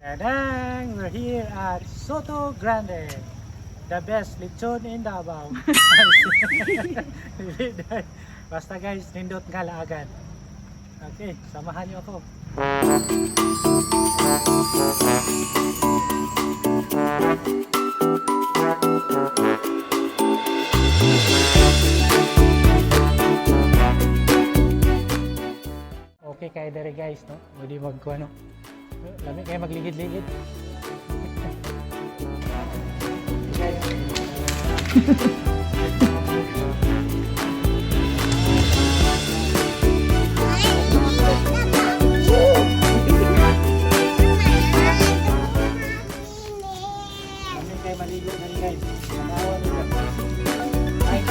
And then we're here at Soto Grande, the best lechon in Davao. Basta guys, nindot nga laagan. Okay, samahan niyo ako. Okay kayo dere guys, no? Hindi magkuha, no? Lamig kayo magligid-ligid. Lamig kayo maligo na guys. Manawa nila. Ay,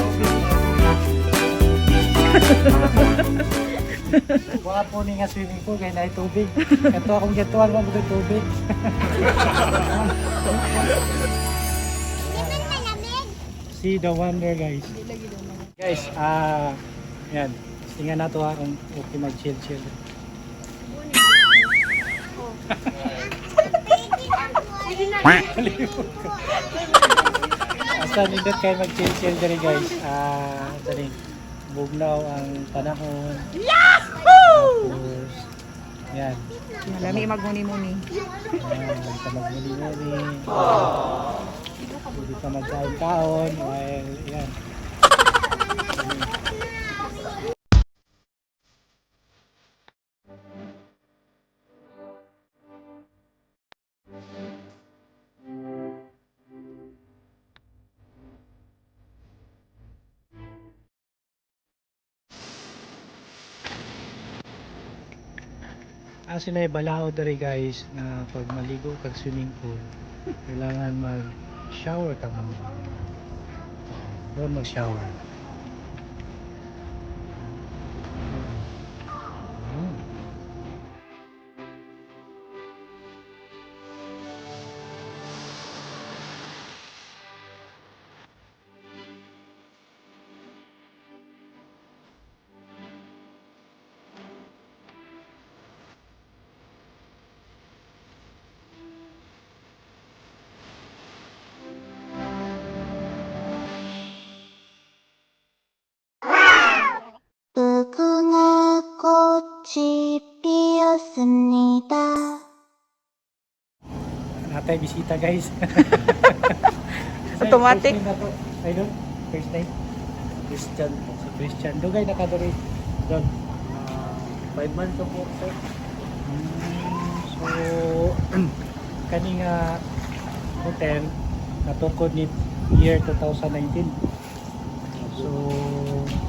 Wapo ni nga swimming pool kaya na tubig. Ito akong gatuan mo mga tubig. See the wonder guys. Guys, yan. Tingnan nato ha kung okay mag-chill. Asa nindot kayo mag-chill dali guys. Dali. Bugnaw ang panahon. Yahoo! Tapos, yan. Malami magmuni-muni. Hindi ka magmuni-muni. Hindi ka magkaon-kaon. Well, yan. Sila balaod dari guys na pag maligo kag swimming pool kailangan mag shower ka muna. Doon mag shower. 무궁화 꽃이 피었습니다. Natay bisita guys. Automatic. Ay doon, first name? Christian po. Si Christian. Dugay nakadori doon. 5 months po sir. So, kaning hotel natukod ni year 2019. So,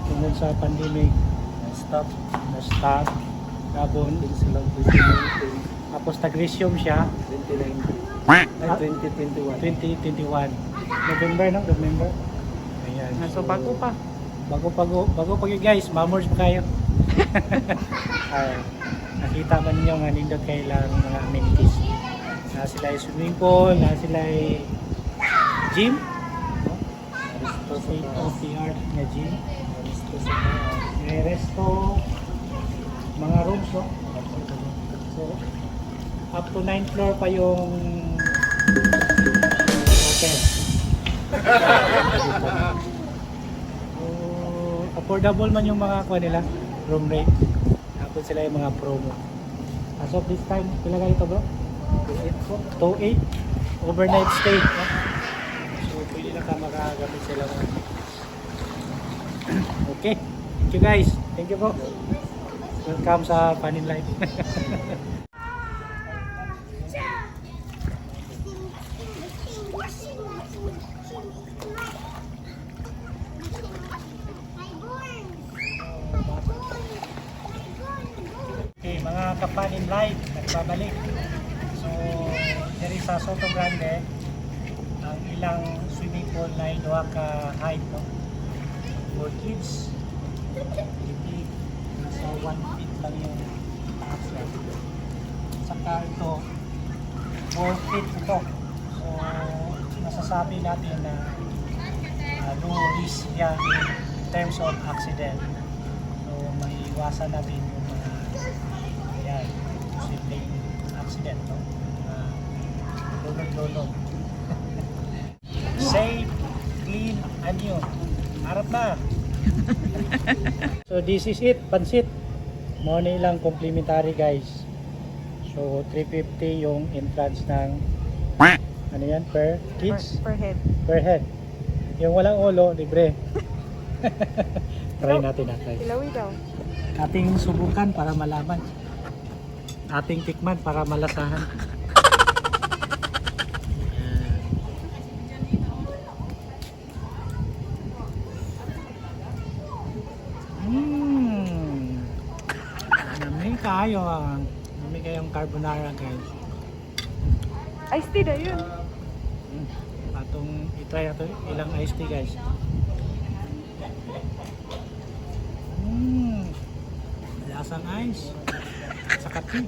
tungkol sa pandemic, na-stop. Gabon. Silang 2019. Tapos nag-resume siya. 2019. Ay, 2021. 2021. November, no? November. Ayan. So bago pa. Bago pa yun guys. Mamors pa kayo. Nakita ba ninyo nga nindot kailang mga amenities. Na sila ay swimming pool, na sila ay gym. OPR na gym. May resto, mga rooms, no? So, up to 9th floor pa yung hotel. So, affordable man yung mga kuha nila, room rate. Tapos sila yung mga promo. As of this time, pila ganito bro? 2.8 overnight stay. No? So, pwede na ka makagamit sila. Okay. Thank you guys. Thank you po. Welcome sa Panin Life. Okay, mga kapanin live, nagbabalik. So, diri sa Soto Grande, ang ilang swimming pool na inuha ka height, no? For kids, hindi nasa 1 feet lang yung taas niya. Saka ito, 4 feet ito. So, masasabi natin na low risk yan in terms of accident. So, maiiwasan natin yung mga yan, posibleng accident, no? lolo. Safe, clean, and new. Harap na. So this is it, pansit. Money lang complimentary guys. So 350 yung entrance ng ano yan per kids Per head. per head. Yung walang ulo, libre. Try natin natin. Ilawi daw. Ating subukan para malaman. Ating tikman para malasahan. Namay kayo ah. Namay kayong carbonara guys. Iced tea na yun. Atong itry nato ilang iced tea guys. Lasang ice. Sa kape.